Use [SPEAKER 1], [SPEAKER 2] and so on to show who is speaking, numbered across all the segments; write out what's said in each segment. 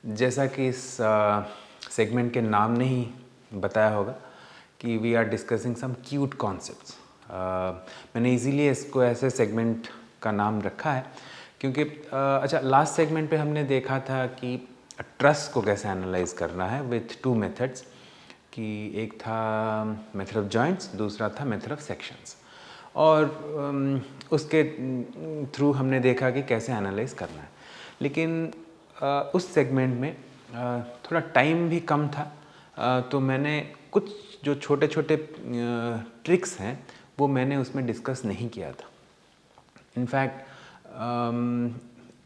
[SPEAKER 1] जैसा कि इस सेगमेंट के नाम ने ही बताया होगा कि we are discussing some cute concepts. मैंने इजीली इसको ऐसे सेगमेंट का नाम रखा है क्योंकि अच्छा, लास्ट सेगमेंट पे हमने देखा था कि ट्रस्ट को कैसे एनालाइज करना है विथ टू मेथड्स, कि एक था मेथड ऑफ जॉइंट्स, दूसरा था मेथड ऑफ सेक्शंस, और उसके थ्रू हमने देखा कि कैसे एनालाइज करना है। लेकिन उस सेगमेंट में थोड़ा टाइम भी कम था, तो मैंने कुछ जो छोटे छोटे ट्रिक्स हैं वो मैंने उसमें डिस्कस नहीं किया था। इनफैक्ट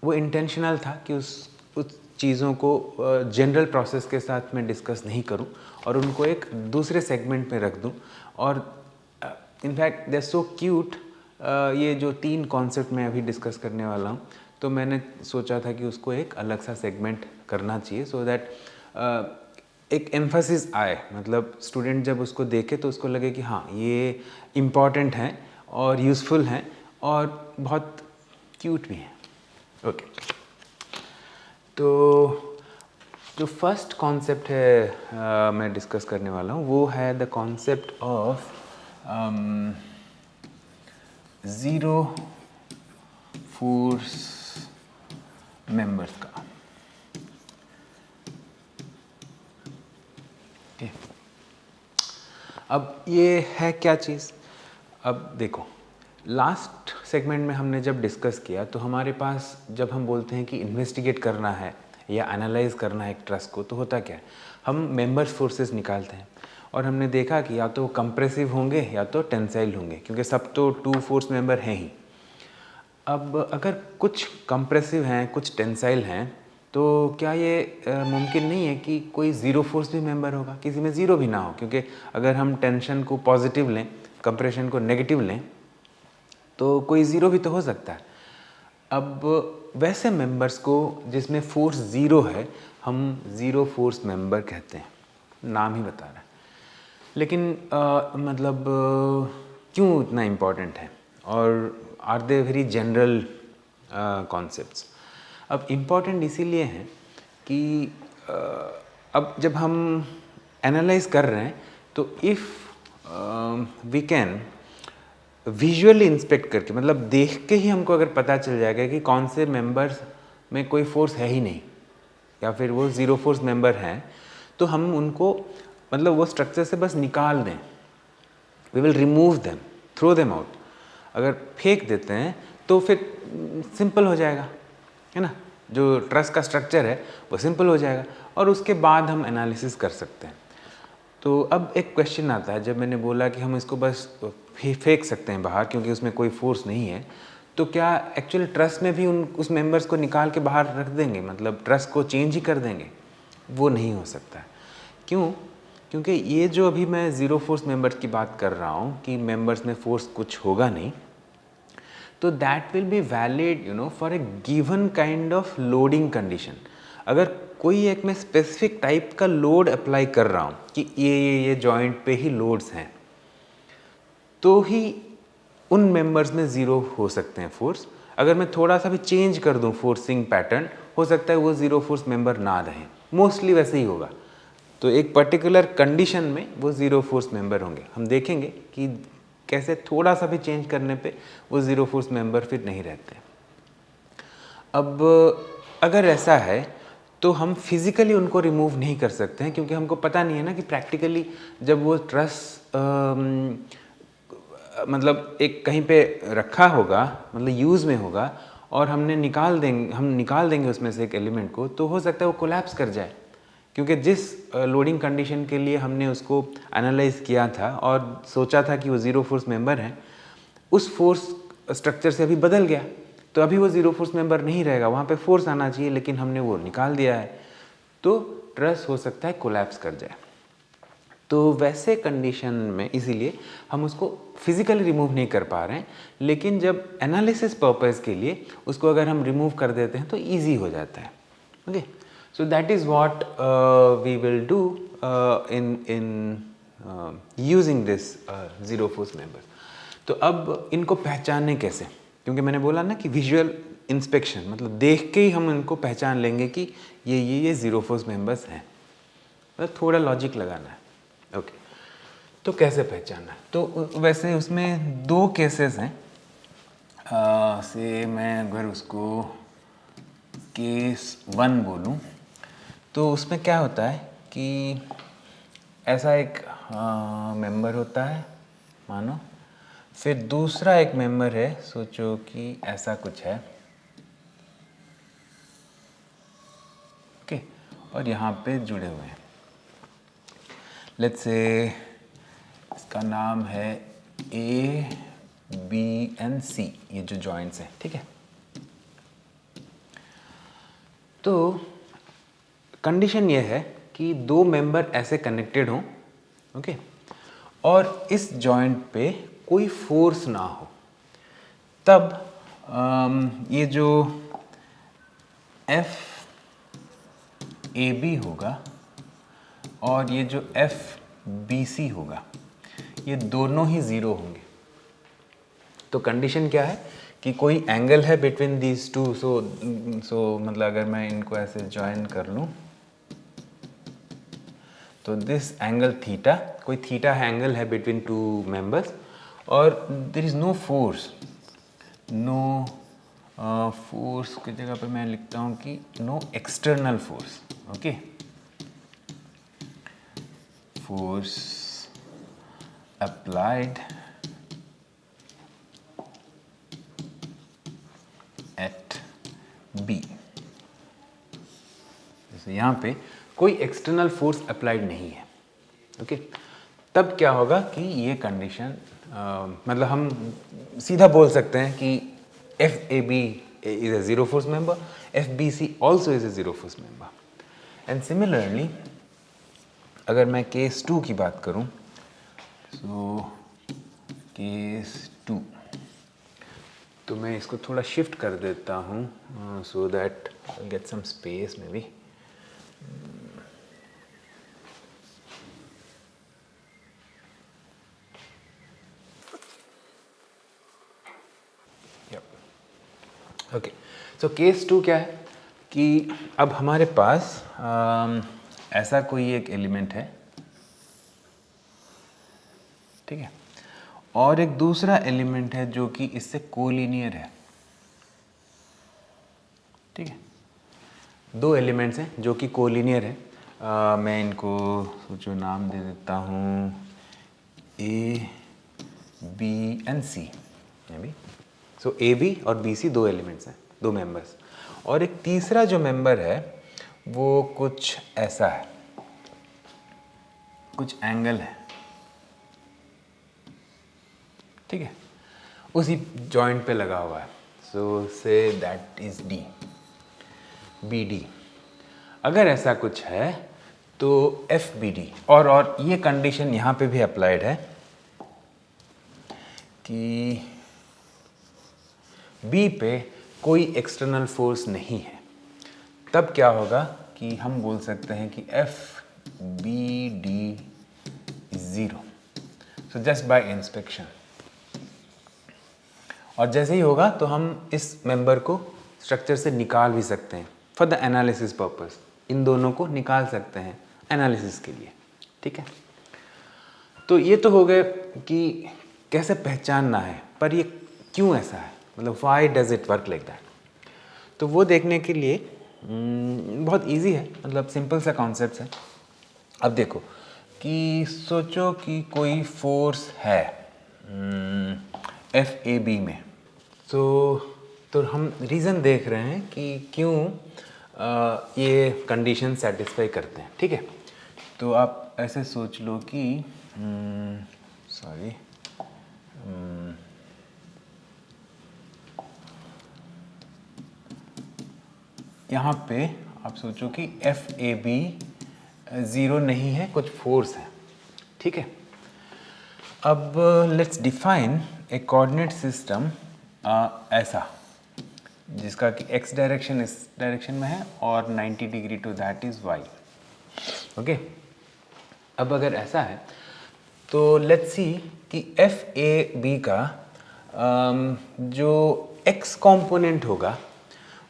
[SPEAKER 1] वो इंटेंशनल था कि उस चीज़ों को जनरल प्रोसेस के साथ मैं डिस्कस नहीं करूं और उनको एक दूसरे सेगमेंट में रख दूं। और in fact they are so cute, ये जो 3 कॉन्सेप्ट मैं अभी डिस्कस करने वाला हूं, तो मैंने सोचा था कि उसको एक अलग सा सेगमेंट करना चाहिए सो दैट एक एम्फेसिस आए, मतलब स्टूडेंट जब उसको देखे तो उसको लगे कि हाँ ये इम्पॉर्टेंट हैं और यूज़फुल हैं और बहुत क्यूट भी हैं। ओके, तो जो फर्स्ट कॉन्सेप्ट है मैं डिस्कस करने वाला हूँ वो है the concept of zero force members का। ओके, अब ये है क्या चीज़। अब देखो, लास्ट सेगमेंट में हमने जब डिस्कस किया तो हमारे पास जब हम बोलते हैं कि इन्वेस्टिगेट करना है या एनालाइज करना है एक ट्रस्ट को, तो होता क्या है, हम मेंबर्स फोर्सेस निकालते हैं और हमने देखा कि या तो कंप्रेसिव होंगे या तो टेंसाइल होंगे, क्योंकि सब तो 2 फोर्स मेंबर हैं ही। अब अगर कुछ कंप्रेसिव हैं कुछ टेंसाइल हैं तो क्या ये मुमकिन नहीं है कि कोई ज़ीरो फोर्स भी मेंबर होगा, किसी में ज़ीरो भी ना हो, क्योंकि अगर हम टेंशन को पॉजिटिव लें, कंप्रेशन को नेगेटिव लें, तो कोई ज़ीरो भी तो हो सकता है। अब वैसे मेंबर्स को जिसमें फोर्स ज़ीरो है हम ज़ीरो फोर्स मेंबर कहते हैं, नाम ही बता रहा है। लेकिन मतलब क्यों इतना इम्पोर्टेंट है और are they very general concepts. अब इम्पोर्टेंट इसीलिए हैं कि अब जब हम एनालाइज कर रहे हैं तो if we can visually inspect करके, मतलब देख के ही हमको अगर पता चल जाएगा कि कौन से मेंबर्स में कोई फोर्स है ही नहीं या फिर वो ज़ीरो फोर्स मेंबर हैं, तो हम उनको मतलब वो स्ट्रक्चर से बस निकाल दें, we will remove them, throw them out. अगर फेंक देते हैं तो फिर सिंपल हो जाएगा, है ना, जो ट्रस्ट का स्ट्रक्चर है वो सिंपल हो जाएगा और उसके बाद हम एनालिसिस कर सकते हैं। तो अब एक क्वेश्चन आता है, जब मैंने बोला कि हम इसको बस फेंक सकते हैं बाहर क्योंकि उसमें कोई फोर्स नहीं है, तो क्या एक्चुअली ट्रस्ट में भी उस मेंबर्स को निकाल के बाहर रख देंगे, मतलब ट्रस्ट को चेंज ही कर देंगे? वो नहीं हो सकता है। क्यों? क्योंकि ये जो अभी मैं ज़ीरो फोर्स मेंबर्स की बात कर रहा हूँ कि मेंबर्स में फोर्स कुछ होगा नहीं, तो that will be valid for a given kind of loading condition. अगर कोई एक मैं स्पेसिफिक टाइप का लोड अप्लाई कर रहा हूँ कि ये जॉइंट पे ही लोड्स हैं, तो ही उन मेंबर्स में ज़ीरो हो सकते हैं फोर्स। अगर मैं थोड़ा सा भी चेंज कर दूं फोर्सिंग पैटर्न, हो सकता है वो ज़ीरो फोर्स मेंबर ना रहे, मोस्टली वैसे ही होगा। तो एक पर्टिकुलर कंडीशन में वो ज़ीरो फोर्स मेंबर होंगे। हम देखेंगे कि कैसे थोड़ा सा भी चेंज करने पे वो ज़ीरो फोर्स मेंबर फिर नहीं रहते। अब अगर ऐसा है तो हम फिज़िकली उनको रिमूव नहीं कर सकते हैं, क्योंकि हमको पता नहीं है ना कि प्रैक्टिकली जब वो ट्रस्ट मतलब एक कहीं पे रखा होगा, मतलब यूज़ में होगा, और हम निकाल देंगे उसमें से एक एलिमेंट को, तो हो सकता है वो कोलैप्स कर जाए, क्योंकि जिस लोडिंग कंडीशन के लिए हमने उसको एनालाइज किया था और सोचा था कि वो ज़ीरो फोर्स मेंबर है, उस फोर्स स्ट्रक्चर से अभी बदल गया, तो अभी वो ज़ीरो फोर्स मेंबर नहीं रहेगा, वहाँ पे फोर्स आना चाहिए, लेकिन हमने वो निकाल दिया है, तो ट्रस हो सकता है कोलैप्स कर जाए। तो वैसे कंडीशन में इसीलिए हम उसको फिजिकली रिमूव नहीं कर पा रहे हैं, लेकिन जब एनालिसिस पर्पस के लिए उसको अगर हम रिमूव कर देते हैं तो ईजी हो जाता है। Okay, so that is what we will do in using this zero force member. तो अब इनको पहचानने कैसे, क्योंकि मैंने बोला ना कि विजुअल इंस्पेक्शन मतलब देख के ही हम इनको पहचान लेंगे कि ये ज़ीरो फोर्स मेंबर्स हैं। मतलब थोड़ा लॉजिक लगाना है। ओके, तो कैसे पहचानना है? तो वैसे उसमें 2 केसेस हैं। से मैं अगर उसको केस 1 बोलूँ तो उसमें क्या होता है कि ऐसा एक मेंबर होता है मानो, फिर दूसरा एक मेंबर है, सोचो कि ऐसा कुछ है, ओके, और यहाँ पे जुड़े हुए हैं। लेट्स से इसका नाम है A, B and C, ये जो जॉइंट्स हैं, ठीक है। तो कंडीशन ये है कि 2 मेंबर ऐसे कनेक्टेड हों, ओके, और इस जॉइंट पे कोई फोर्स ना हो, तब ये जो एफ ए बी होगा और ये जो एफ बी सी होगा, ये दोनों ही ज़ीरो होंगे। तो कंडीशन क्या है कि कोई एंगल है बिटवीन दीज टू, सो मतलब अगर मैं इनको ऐसे ज्वाइन कर लूँ तो दिस एंगल थीटा, कोई थीटा एंगल है बिटवीन टू मेंबर्स, और there is no force, no force की जगह पे मैं लिखता हूँ कि no external force, okay, force applied at B. जैसे यहाँ पे कोई एक्सटर्नल फोर्स अप्लाइड नहीं है, ओके, तब क्या होगा कि ये कंडीशन मतलब हम सीधा बोल सकते हैं कि F A B is a zero force member, FBC also is a zero force member. And similarly अगर मैं केस 2 की बात करूं, सो केस 2, तो मैं इसको थोड़ा शिफ्ट कर देता हूं so that get some space may be. Okay, so case 2 क्या है कि अब हमारे पास ऐसा कोई एक एलिमेंट है, ठीक है, और एक दूसरा एलिमेंट है जो कि इससे कोलिनियर है, ठीक है। 2 एलिमेंट्स हैं जो कि कोलिनियर है। मैं इनको सोचो नाम दे देता हूँ A B and C, may be. So A B और बी सी 2 एलिमेंट्स हैं, 2 मेंबर्स, और एक तीसरा जो मेंबर है वो कुछ ऐसा है, कुछ एंगल है, ठीक है, उसी जॉइंट पे लगा हुआ है। So say that is D, B D. अगर ऐसा कुछ है तो एफ बी डी, और ये कंडीशन यहाँ पे भी अप्लाइड है कि बी पे कोई एक्सटर्नल फोर्स नहीं है, तब क्या होगा कि हम बोल सकते हैं कि F B D is zero. So just by inspection, और जैसे ही होगा तो हम इस मेंबर को स्ट्रक्चर से निकाल भी सकते हैं फॉर द एनालिसिस पर्पस। इन दोनों को निकाल सकते हैं एनालिसिस के लिए, ठीक है। तो ये तो हो गए कि कैसे पहचानना है, पर ये क्यों ऐसा है, मतलब why does it work like that. तो वो देखने के लिए बहुत इजी है, मतलब सिंपल सा कॉन्सेप्ट है। अब देखो कि सोचो कि कोई फोर्स है एफ ए बी में, तो हम रीज़न देख रहे हैं कि क्यों ये कंडीशन सेटिस्फाई करते हैं, ठीक है। तो आप ऐसे सोच लो कि सॉरी यहाँ पे आप सोचो कि एफ ए बी ज़ीरो नहीं है, कुछ फोर्स है, ठीक है। अब let's define a coordinate system ऐसा, जिसका कि x डायरेक्शन इस डायरेक्शन में है और 90 degree to that is y, okay. अब अगर ऐसा है तो लेट्स सी कि एफ ए बी का जो एक्स कंपोनेंट होगा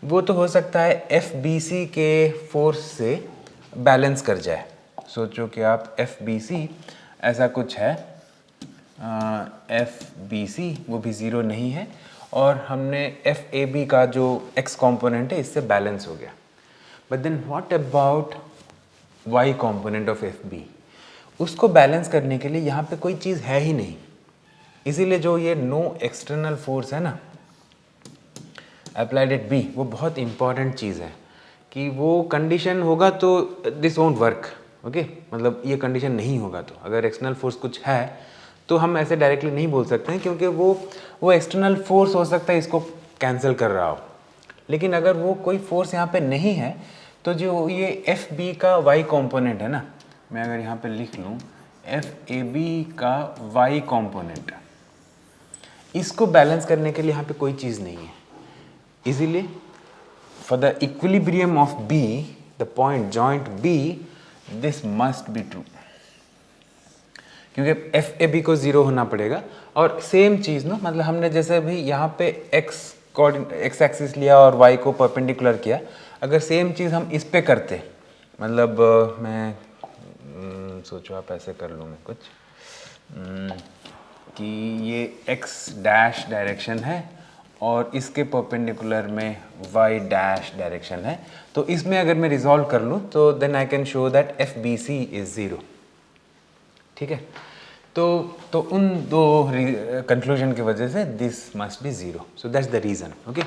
[SPEAKER 1] वो तो हो सकता है एफ बी सी के फोर्स से बैलेंस कर जाए। सोचो कि आप एफ बी सी ऐसा कुछ है, एफ बी सी वो भी ज़ीरो नहीं है और हमने एफ ए बी का जो एक्स कंपोनेंट है इससे बैलेंस हो गया। But then what about y component of F B? उसको बैलेंस करने के लिए यहाँ पे कोई चीज़ है ही नहीं, इसीलिए जो ये नो एक्सटर्नल फोर्स है ना अप्लाइड एट बी, वो बहुत इंपॉर्टेंट चीज़ है कि वो कंडीशन होगा तो दिस वोंट वर्क। ओके, मतलब ये कंडीशन नहीं होगा तो अगर एक्सटर्नल फोर्स कुछ है तो हम ऐसे डायरेक्टली नहीं बोल सकते हैं, क्योंकि वो एक्सटर्नल फोर्स हो सकता है इसको कैंसिल कर रहा हो। लेकिन अगर वो कोई फोर्स यहाँ पे नहीं है तो जो ये एफ बी का वाई कंपोनेंट है ना, मैं अगर यहाँ पे लिख लूँ एफ ए बी का वाई कंपोनेंट, इसको बैलेंस करने के लिए यहाँ पे कोई चीज़ नहीं है। इसीलिए for the equilibrium of B, the point joint B, this must be true, क्योंकि एफ ए बी को ज़ीरो होना पड़ेगा। और सेम चीज़ ना, मतलब हमने जैसे अभी यहाँ पे एक्स एक्सिस लिया और वाई को परपेंडिकुलर किया, अगर सेम चीज़ हम इस पे करते, मतलब मैं सोचो आप ऐसे कर लूँ मैं कुछ कि ये एक्स डैश डायरेक्शन है और इसके परपेंडिकुलर में वाई डैश डायरेक्शन है, तो इसमें अगर मैं रिजॉल्व कर लूँ तो then I can show that F B C is zero. ठीक है, तो उन दो कंक्लूजन की वजह से this must be zero, so that's the reason. Okay,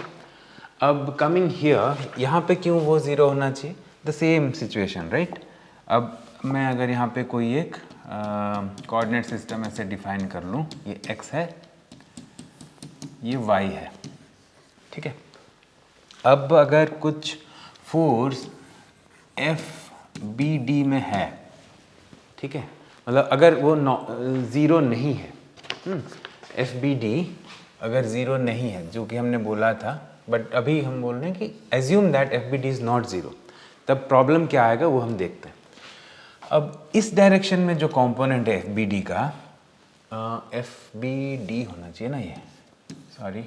[SPEAKER 1] अब कमिंग हियर, यहाँ पे क्यों वो ज़ीरो होना चाहिए? The same situation, right? अब मैं अगर यहाँ पे कोई एक कोऑर्डिनेट सिस्टम ऐसे डिफाइन कर लूँ, ये x है, ये y है, ठीक है। अब अगर कुछ फोर्स एफ बी डी में है, ठीक है, मतलब अगर वो ज़ीरो नहीं है, एफ बी डी अगर ज़ीरो नहीं है जो कि हमने बोला था, बट अभी हम बोल रहे हैं कि assume that F B D is not zero, तब प्रॉब्लम क्या आएगा वो हम देखते हैं। अब इस डायरेक्शन में जो कंपोनेंट है एफ बी डी का, एफ बी डी होना चाहिए ना, ये सॉरी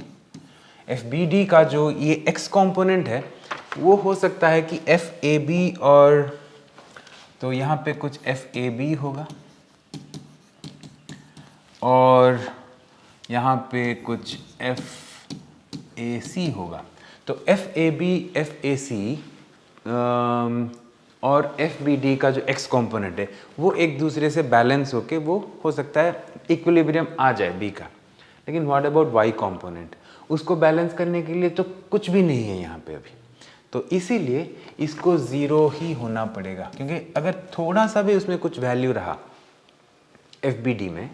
[SPEAKER 1] एफ बी डी का जो ये एक्स कंपोनेंट है वो हो सकता है कि एफ ए बी, और तो यहाँ पे कुछ एफ ए बी होगा और यहाँ पे कुछ एफ ए सी होगा। तो F A B, F A C और एफ बी डी का जो एक्स कंपोनेंट है वो एक दूसरे से बैलेंस होके वो हो सकता है इक्विलिब्रियम आ जाए बी का। लेकिन व्हाट अबाउट वाई कंपोनेंट? उसको बैलेंस करने के लिए तो कुछ भी नहीं है यहाँ पे अभी, तो इसीलिए इसको ज़ीरो ही होना पड़ेगा, क्योंकि अगर थोड़ा सा भी उसमें कुछ वैल्यू रहा एफ बी डी में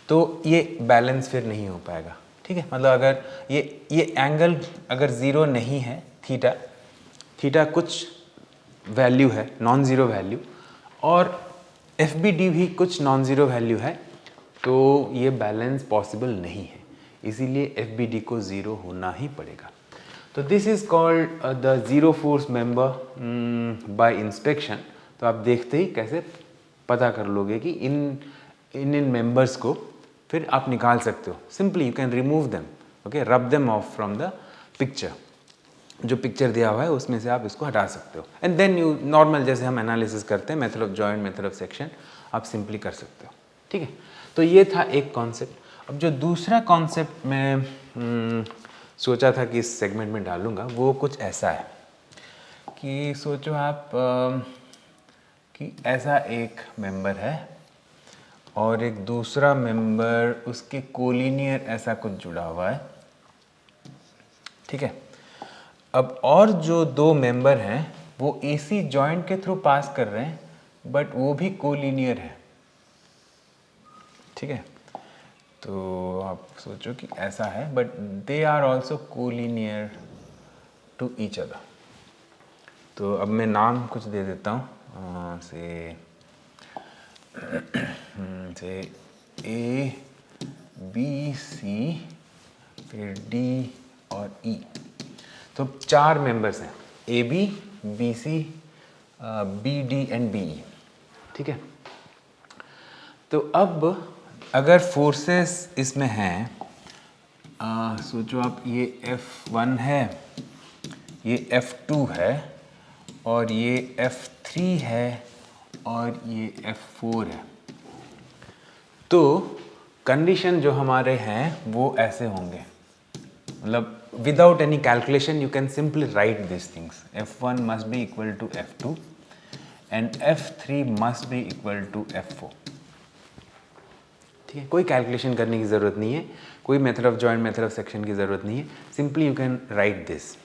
[SPEAKER 1] तो ये बैलेंस फिर नहीं हो पाएगा। ठीक है, मतलब अगर ये एंगल अगर ज़ीरो नहीं है, थीटा, थीटा कुछ वैल्यू है, नॉन ज़ीरो वैल्यू, और एफ बी डी भी कुछ नॉन ज़ीरो वैल्यू है, तो ये बैलेंस पॉसिबल नहीं है, इसीलिए एफ बी डी को ज़ीरो होना ही पड़ेगा। तो this is called the zero force member bye inspection. तो आप देखते ही कैसे पता कर लोगे कि इन मेंबर्स को फिर आप निकाल सकते हो। Simply you can remove them, okay, rub them off from the picture. जो पिक्चर दिया हुआ है उसमें से आप इसको हटा सकते हो, एंड देन यू नॉर्मल जैसे हम एनालिसिस करते हैं method of joint, method of section, आप सिंपली कर सकते हो। ठीक है, तो ये था एक कॉन्सेप्ट। अब जो दूसरा कॉन्सेप्ट मैं सोचा था कि इस सेगमेंट में डालूंगा वो कुछ ऐसा है कि सोचो आप कि ऐसा एक मेंबर है और एक दूसरा मेंबर उसके कोलिनियर ऐसा कुछ जुड़ा हुआ है। ठीक है, अब और जो दो मेंबर हैं वो एसी जॉइंट के थ्रू पास कर रहे हैं, बट वो भी कोलिनियर है। ठीक है, तो आप सोचो कि ऐसा है, but they are also collinear to each other. तो अब मैं नाम कुछ दे देता हूँ, से ए बी सी फिर डी और ई। तो चार मेंबर्स हैं, A B, B C, B D and B E. ठीक है, तो अब अगर फोर्सेस इसमें हैं, सोचो आप, ये F1 है, ये F2 है, और ये F3 है, और ये F4 है। तो कंडीशन जो हमारे हैं वो ऐसे होंगे, मतलब without any calculation you can simply write this things. F1 must be equal to F2 and F3 must be equal to F4। ठीक है, कोई कैलकुलेशन करने की ज़रूरत नहीं है, कोई method of joint, method of section की ज़रूरत नहीं है, simply you can write this.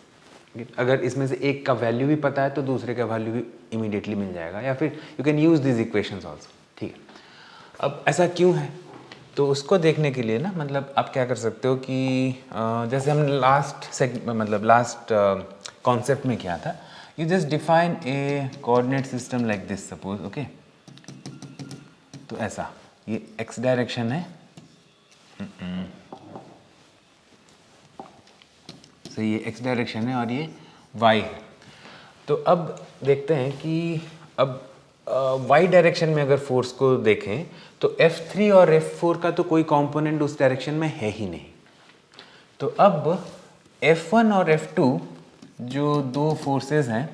[SPEAKER 1] अगर इसमें से एक का वैल्यू भी पता है तो दूसरे का वैल्यू भी इमीडिएटली मिल जाएगा, या फिर you can use this equations also. ठीक है, अब ऐसा क्यों है तो उसको देखने के लिए ना, मतलब आप क्या कर सकते हो कि जैसे हमने लास्ट कॉन्सेप्ट में किया था, you just define a coordinate system like this suppose, okay. तो ऐसा, ये x डायरेक्शन है, तो ये x डायरेक्शन है और ये y है। तो अब देखते हैं कि अब y डायरेक्शन में अगर फोर्स को देखें तो F3 और F4 का तो कोई कंपोनेंट उस डायरेक्शन में है ही नहीं। तो अब F1 और F2 जो दो फोर्सेस हैं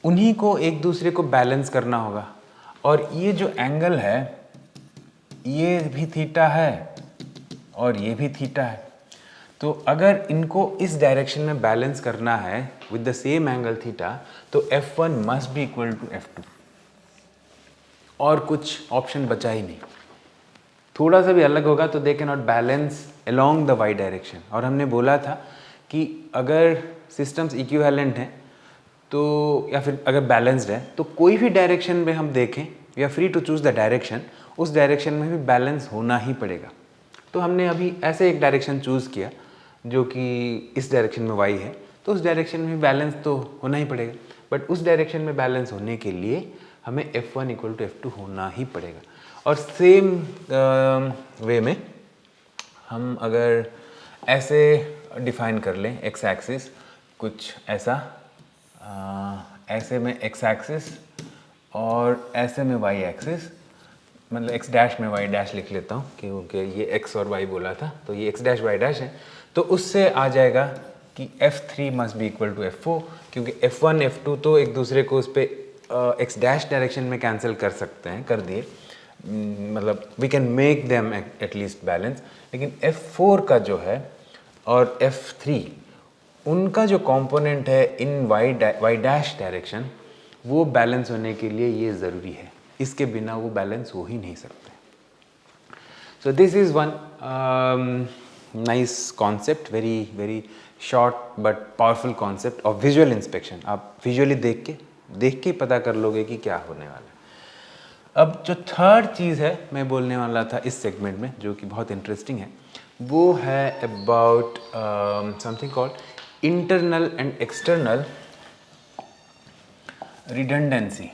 [SPEAKER 1] उन्हीं को एक दूसरे को बैलेंस करना होगा, और ये जो एंगल है ये भी थीटा है और ये भी थीटा है। तो अगर इनको इस डायरेक्शन में बैलेंस करना है with the same angle theta, तो F1 must be equal to F2, और कुछ ऑप्शन बचा ही नहीं। थोड़ा सा भी अलग होगा तो they can not balance along the y direction. और हमने बोला था कि अगर सिस्टम्स इक्विवेलेंट हैं तो, या फिर अगर बैलेंस्ड है, तो कोई भी डायरेक्शन में हम देखें, we are free to choose the direction, उस डायरेक्शन में भी बैलेंस होना ही पड़ेगा। तो हमने अभी ऐसे एक डायरेक्शन चूज़ किया जो कि इस डायरेक्शन में वाई है, तो उस डायरेक्शन में बैलेंस तो होना ही पड़ेगा। बट उस डायरेक्शन में बैलेंस होने के लिए हमें F1 इक्वल टू F2 होना ही पड़ेगा। और सेम वे में हम अगर ऐसे डिफाइन कर लें एक्स एक्सिस, कुछ ऐसा, ऐसे में एक्स एक्सिस और ऐसे में वाई एक्सिस, मतलब एक्स डैश में वाई डैश लिख लेता हूँ क्योंकि ये एक्स और वाई बोला था, तो ये एक्स डैश वाई डैश है। तो उससे आ जाएगा कि F3 must be equal to F4, क्योंकि F1 F2 तो एक दूसरे को उस पर एक्स डैश डायरेक्शन में कैंसिल कर सकते हैं, कर दिए, मतलब we can make them at least balance. लेकिन F4 का जो है और F3, उनका जो कंपोनेंट है इन वाई डैश डायरेक्शन, वो बैलेंस होने के लिए ये ज़रूरी है, इसके बिना वो बैलेंस हो ही नहीं सकते। So this is one nice concept, very very short but powerful concept of visual inspection. आप विजुअली देख के ही पता कर लोगे कि क्या होने वाला है। अब जो थर्ड चीज़ है मैं बोलने वाला था इस सेगमेंट में, जो कि बहुत इंटरेस्टिंग है, वो है about something called internal and external redundancy.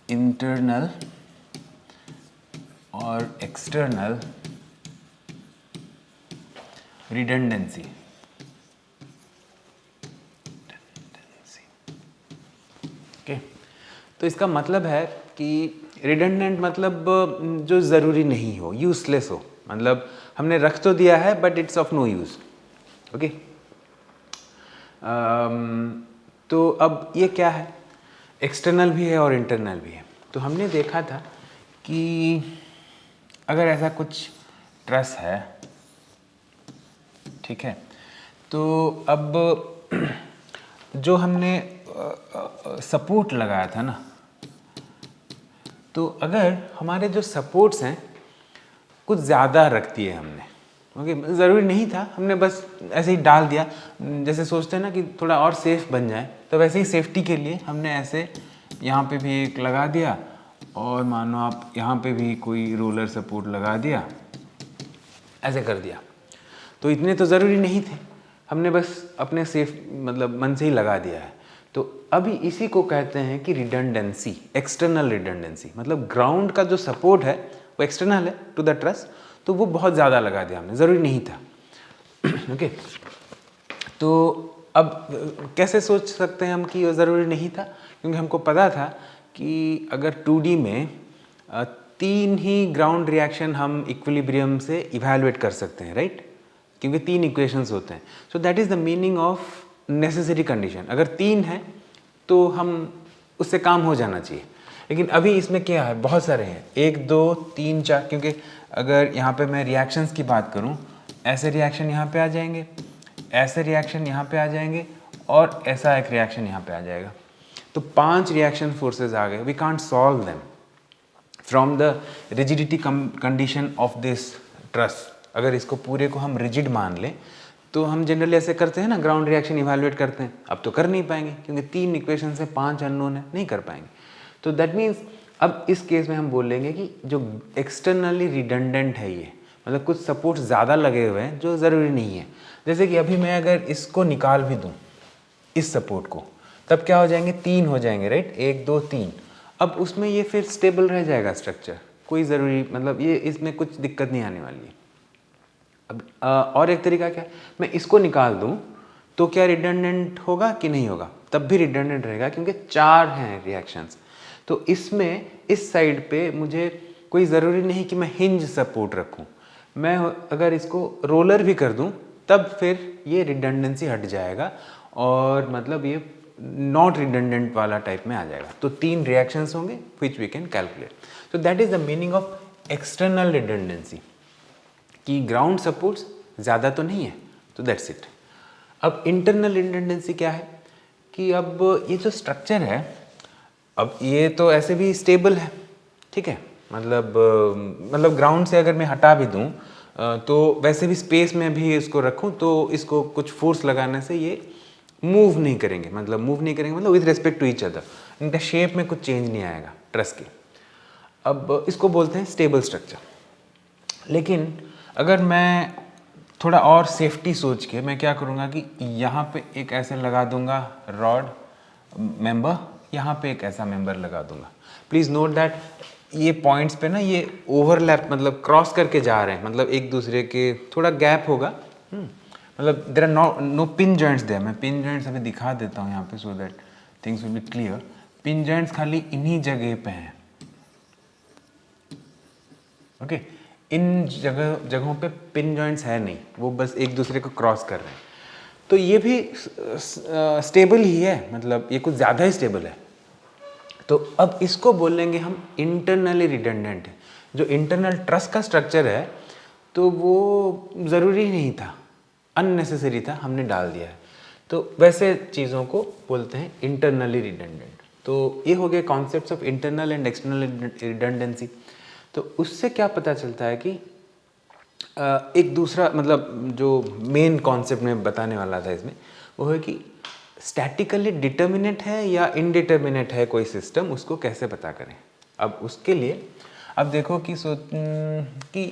[SPEAKER 1] Internal और एक्सटर्नल रिडंडेंसी। ओके, तो इसका मतलब है कि रिडंडेंट मतलब जो ज़रूरी नहीं हो, यूजलेस हो, मतलब हमने रख तो दिया है but it's of no use. Okay, तो अब ये क्या है, एक्सटर्नल भी है और इंटरनल भी है। तो हमने देखा था कि अगर ऐसा कुछ ट्रस है, ठीक है, तो अब जो हमने सपोर्ट लगाया था ना, तो अगर हमारे जो सपोर्ट्स हैं कुछ ज़्यादा रख दिए हमने, ओके, ज़रूरी नहीं था, हमने बस ऐसे ही डाल दिया, जैसे सोचते हैं ना कि थोड़ा और सेफ बन जाए, तो वैसे ही सेफ्टी के लिए हमने ऐसे यहाँ पे भी एक लगा दिया, और मानो आप यहाँ पे भी कोई रोलर सपोर्ट लगा दिया, ऐसे कर दिया। तो इतने तो ज़रूरी नहीं थे, हमने बस अपने सेफ मतलब मन से ही लगा दिया है। तो अभी इसी को कहते हैं कि रिडंडेंसी, एक्सटर्नल रिडंडेंसी, मतलब ग्राउंड का जो सपोर्ट है वो एक्सटर्नल है टू द ट्रस, तो वो बहुत ज़्यादा लगा दिया हमने, ज़रूरी नहीं था। ओके, तो अब कैसे सोच सकते हैं हम कि वो ज़रूरी नहीं था, क्योंकि हमको पता था कि अगर 2D में तीन ही ग्राउंड रिएक्शन हम इक्विलिब्रियम से इवैल्यूएट कर सकते हैं, राइट? क्योंकि तीन इक्वेशंस होते हैं. सो that is the meaning of necessary condition. अगर तीन है तो हम उससे काम हो जाना चाहिए. लेकिन अभी इसमें क्या है, बहुत सारे हैं, 1 2 3 4. क्योंकि अगर यहाँ पे मैं रिएक्शंस की बात करूँ, ऐसे रिएक्शन यहाँ पे आ जाएंगे, ऐसे रिएक्शन यहाँ पे आ जाएंगे और ऐसा एक रिएक्शन यहाँ पे आ जाएगा. तो 5 रिएक्शन फोर्सेस आ गए. We can't solve them from the rigidity condition of this truss. अगर इसको पूरे को हम रिजिड मान लें तो हम जनरली ऐसे करते हैं ना, ग्राउंड रिएक्शन इवैल्यूएट करते हैं. अब तो कर नहीं पाएंगे क्योंकि 3 इक्वेशन से 5 अननोन है, नहीं कर पाएंगे. तो दैट मीन्स अब इस केस में हम बोलेंगे कि जो एक्सटर्नली रिडंडेंट है ये, मतलब कुछ सपोर्ट ज़्यादा लगे हुए हैं जो ज़रूरी नहीं है. जैसे कि अभी मैं अगर इसको निकाल भी दूँ, इस सपोर्ट को, तब क्या हो जाएंगे, 3 हो जाएंगे, राइट? 1 2 3. अब उसमें ये फिर स्टेबल रह जाएगा स्ट्रक्चर, कोई ज़रूरी मतलब ये इसमें कुछ दिक्कत नहीं आने वाली है. अब और एक तरीका क्या है, मैं इसको निकाल दूं तो क्या रिडंडेंट होगा कि नहीं होगा? तब भी रिडंडेंट रहेगा क्योंकि 4 हैं रिएक्शंस. तो इसमें इस साइड पे मुझे कोई ज़रूरी नहीं कि मैं हिंज सपोर्ट रखूं. मैं अगर इसको रोलर भी कर दूं तब फिर ये रिडंडेंसी हट जाएगा और मतलब ये नॉट रिडंडेंट वाला टाइप में आ जाएगा. तो 3 रिएक्शंस होंगे which we can calculate. So that is the meaning of external redundancy, कि ग्राउंड सपोर्ट्स ज़्यादा तो नहीं है. तो दैट्स इट. अब इंटरनल रिडंडेंसी क्या है कि अब ये जो स्ट्रक्चर है, अब ये तो ऐसे भी स्टेबल है, ठीक है? मतलब ग्राउंड से अगर मैं हटा भी दूं तो वैसे भी स्पेस में भी इसको रखूं तो इसको कुछ फोर्स लगाने से ये मूव नहीं करेंगे. मतलब with respect to each other, इनका शेप में कुछ चेंज नहीं आएगा ट्रस के. अब इसको बोलते हैं स्टेबल स्ट्रक्चर. लेकिन अगर मैं थोड़ा और सेफ्टी सोच के मैं क्या करूँगा कि यहाँ पे एक ऐसे लगा दूँगा रॉड मेंबर, यहाँ पे एक ऐसा मेंबर लगा दूँगा. प्लीज़ नोट दैट ये पॉइंट्स पे ना ये ओवरलैप मतलब क्रॉस करके जा रहे हैं, मतलब एक दूसरे के थोड़ा गैप होगा. मतलब there are no pin joints there. मैं पिन जॉइंट्स अभी दिखा देता हूँ यहाँ पे so that things will be clear. Pin joints खाली इन्हीं जगह पे हैं, ओके? इन जगहों पे पिन जॉइंट्स है नहीं, वो बस एक दूसरे को क्रॉस कर रहे हैं. तो ये भी स्टेबल ही है, मतलब ये कुछ ज़्यादा ही स्टेबल है. तो अब इसको बोलेंगे हम इंटरनली रिडंडेंट है. जो इंटरनल ट्रस का स्ट्रक्चर है तो वो ज़रूरी नहीं था, अननेसेसरी था, हमने डाल दिया है. तो वैसे चीज़ों को बोलते हैं इंटरनली रिडंडेंट. तो ये हो गए concepts of internal and external redundancy. तो उससे क्या पता चलता है कि एक दूसरा मतलब जो मेन कॉन्सेप्ट में बताने वाला था इसमें, वो है कि स्टैटिकली डिटर्मिनेट है या इनडिटर्मिनेट है कोई सिस्टम, उसको कैसे पता करें. अब उसके लिए अब देखो कि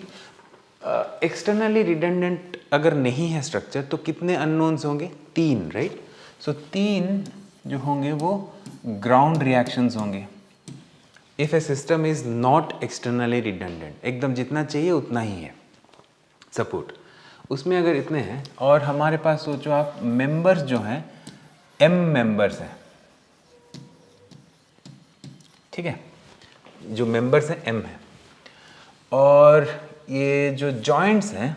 [SPEAKER 1] एक्सटर्नली रिडंडेंट अगर नहीं है स्ट्रक्चर तो कितने अननोन्स होंगे? 3, राइट? सो 3 जो होंगे वो ग्राउंड रिएक्शंस होंगे. If A system is not externally redundant, एकदम जितना चाहिए उतना ही है सपोर्ट, उसमें अगर इतने हैं और हमारे पास सोचो आप मेंबर्स जो हैं m मेंबर्स हैं, ठीक है? जो मेंबर्स हैं m है और ये जो जॉइंट्स हैं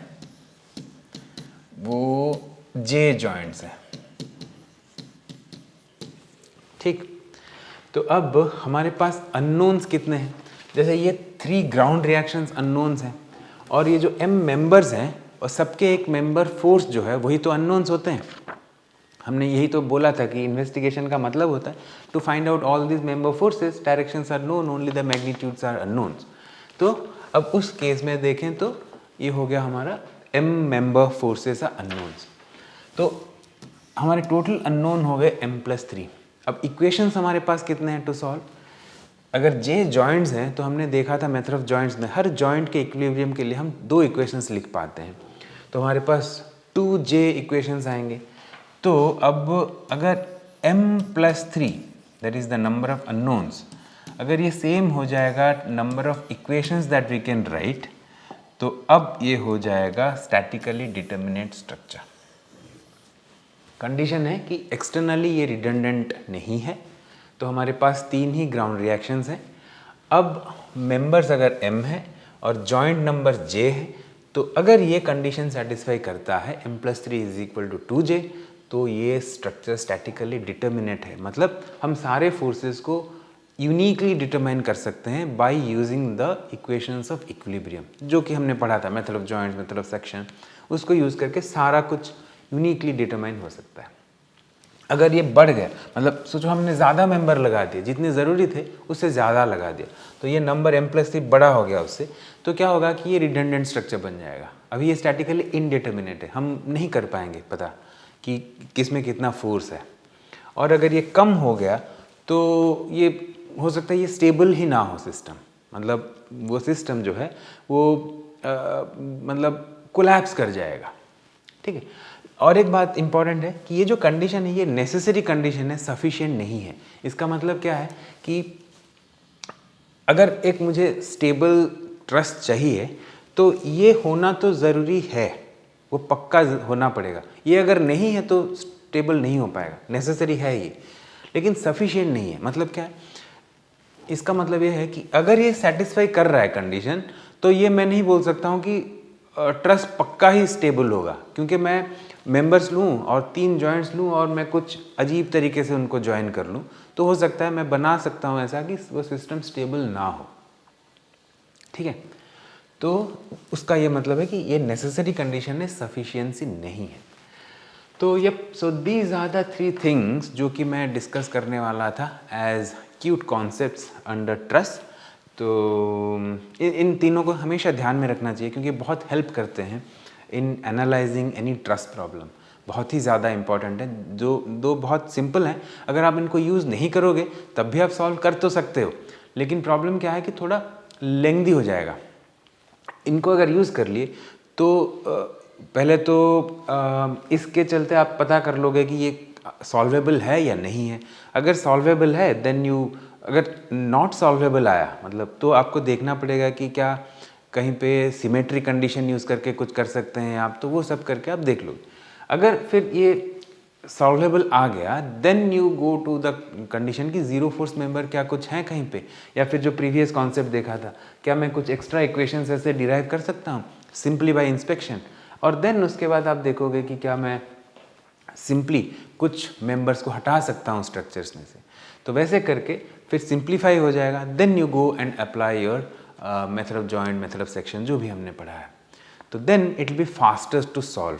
[SPEAKER 1] वो j जॉइंट्स हैं, ठीक? तो अब हमारे पास अननोन्स कितने हैं? जैसे ये 3 ग्राउंड रिएक्शंस अननोन्स हैं और ये जो m मेंबर्स हैं और सबके एक मेंबर फोर्स जो है वही तो अननोन्स होते हैं. हमने यही तो बोला था कि इन्वेस्टिगेशन का मतलब होता है to find out all this member forces, directions are known, only the magnitudes are unknowns. तो अब उस केस में देखें तो ये हो गया हमारा m member forces are unknowns. तो हमारे टोटल अननोन हो गए m+3. अब इक्वेशंस हमारे पास कितने हैं टू सॉल्व? अगर j जॉइंट्स हैं तो हमने देखा था मेथड ऑफ जॉइंट्स में हर जॉइंट के इक्विलिब्रियम के लिए हम 2 इक्वेशंस लिख पाते हैं. तो हमारे पास 2j इक्वेशंस आएंगे. तो अब अगर m+3 that is the number of unknowns, अगर ये सेम हो जाएगा number of equations that we can write, तो अब ये हो जाएगा स्टैटिकली डिटर्मिनेट स्ट्रक्चर. कंडीशन है कि एक्सटर्नली ये रिडंडेंट नहीं है, तो हमारे पास 3 ही ग्राउंड रिएक्शंस हैं. अब मेंबर्स अगर m है और जॉइंट नंबर j है, तो अगर ये कंडीशन सेटिस्फाई करता है m+3 = 2j, तो ये स्ट्रक्चर स्टैटिकली डिटर्मिनेट है। मतलब हम सारे फोर्सेस को यूनिकली डिटरमाइन कर सकते हैं by using the equations of equilibrium, जो कि हमने पढ़ा था, method of joints, method of section. उसको यूज़ करके सारा कुछ यूनिकली डिटरमाइन हो सकता है। अगर ये बढ़ गया, मतलब सोचो हमने ज़्यादा मेंबर लगा दिए, जितने ज़रूरी थे उससे ज़्यादा लगा दिया, तो ये नंबर m+3 बड़ा हो गया उससे, तो क्या होगा कि ये रिडंडेंट स्ट्रक्चर बन जाएगा। अभी ये स्टैटिकली इनडिटर्मिनेट है, हम नहीं कर पाएंगे पता कि किस में कितना फोर्स है। और अगर ये कम हो गया तो ये हो सकता है ये स्टेबल ही ना हो सिस्टम, मतलब वो सिस्टम जो है वो मतलब कोलैप्स कर जाएगा। ठीक है। और एक बात इंपॉर्टेंट है कि ये जो कंडीशन है ये नेसेसरी कंडीशन है, सफिशिएंट नहीं है। इसका मतलब क्या है कि अगर एक मुझे स्टेबल ट्रस्ट चाहिए तो ये होना तो ज़रूरी है, वो पक्का होना पड़ेगा। ये अगर नहीं है तो स्टेबल नहीं हो पाएगा, नेसेसरी है ये, लेकिन सफिशिएंट नहीं है। मतलब क्या है, इसका मतलब ये है कि अगर ये सेटिस्फाई कर रहा है कंडीशन, तो ये मैं नहीं बोल सकता हूँ कि ट्रस्ट पक्का ही स्टेबल होगा, क्योंकि मैं मेंबर्स लूँ और 3 जॉइंट्स लूँ और मैं कुछ अजीब तरीके से उनको ज्वाइन कर लूँ, तो हो सकता है मैं बना सकता हूँ ऐसा कि वो सिस्टम स्टेबल ना हो। ठीक है, तो उसका ये मतलब है कि ये नेसेसरी कंडीशन है, सफिशिएंसी नहीं है। तो so these are the 3 things जो कि मैं डिस्कस करने वाला था as cute concepts under trust. तो इन तीनों को हमेशा ध्यान में रखना चाहिए, क्योंकि बहुत हेल्प करते हैं इन एनालाइजिंग एनी ट्रस्ट प्रॉब्लम। बहुत ही ज़्यादा इंपॉर्टेंट है। जो दो बहुत सिंपल हैं, अगर आप इनको यूज़ नहीं करोगे तब भी आप सॉल्व कर तो सकते हो, लेकिन प्रॉब्लम क्या है कि थोड़ा लेंदी हो जाएगा। इनको अगर यूज़ कर लिए तो पहले तो इसके चलते आप पता कर लोगे कि ये सॉल्वेबल है या नहीं है। अगर सॉल्वेबल है देन अगर नॉट सॉल्वेबल आया मतलब तो आपको देखना पड़ेगा कि क्या कहीं पे सिमेट्री कंडीशन यूज़ करके कुछ कर सकते हैं आप, तो वो सब करके आप देख लो। अगर फिर ये सॉल्वेबल आ गया then you go to the condition की ज़ीरो फोर्स मेंबर क्या कुछ है कहीं पे, या फिर जो प्रीवियस कॉन्सेप्ट देखा था, क्या मैं कुछ एक्स्ट्रा इक्वेशंस ऐसे डिराइव कर सकता हूँ सिंपली बाय इंस्पेक्शन। और देन उसके बाद आप देखोगे कि क्या मैं सिंपली कुछ मेंबर्स को हटा सकता हूँ स्ट्रक्चर्स में से। तो वैसे करके फिर सिंप्लीफाई हो जाएगा, then you go and apply your method of joint, method of section जो भी हमने पढ़ा है। तो then it will be fastest to solve.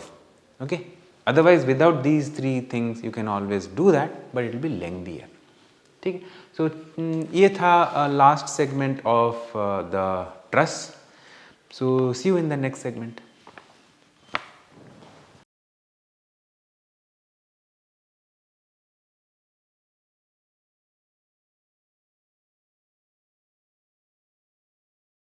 [SPEAKER 1] Okay, otherwise without these 3 things you can always do that, but it will be lengthier. ठीक है, सो ये था last segment of the trust. So see you in the next segment.